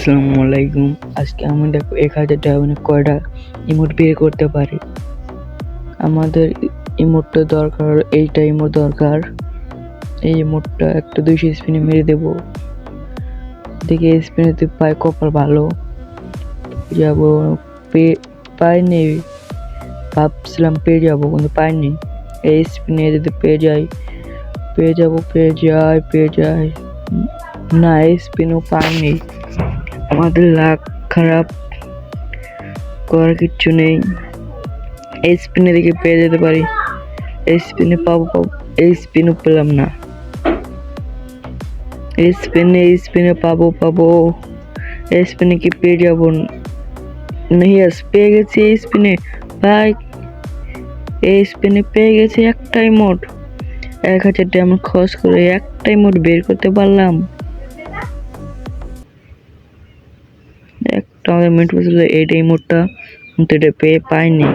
আসসালামু আলাইকুম। আজকে আমি দেখো 1000 ডায়মন্ডে কয়টা ইমোট বের করতে পারি। আমাদের ইমোটটা দরকার, এইটা ইমোট দরকার। এই ইমোটটা একটা 200 স্পিনে মেরে দেবো, দেখি স্পিনে তুই পাই, কপাল ভালো যাবো। পাইনি, ভাবছিলাম পেয়ে যাবো কিন্তু পাইনি। এই স্পিনে যদি পেয়ে যাই না, এই স্পিনও পাইনি। আমাদের লাক খারাপ, করার কিচ্ছু নেই। এই স্পিনে দিকে পেয়ে যেতে পারি, এই স্পিনে পাবো। এই স্পিনও পেলাম না। এই স্পিনে পাবো। এই স্পিনে কি পেয়ে যাবো? ইয়েস, পেয়ে গেছি এই স্পিনে ভাই। এই স্পিনে পেয়ে গেছি একটাই মোড। 1000 ডায়মন্ড খরচ করে একটাই মোড বের করতে পারলাম। একটা আমাদের মিট পড়ছিল এইটাই মোডটা, কিন্তু এটা পেয়ে পাইনি।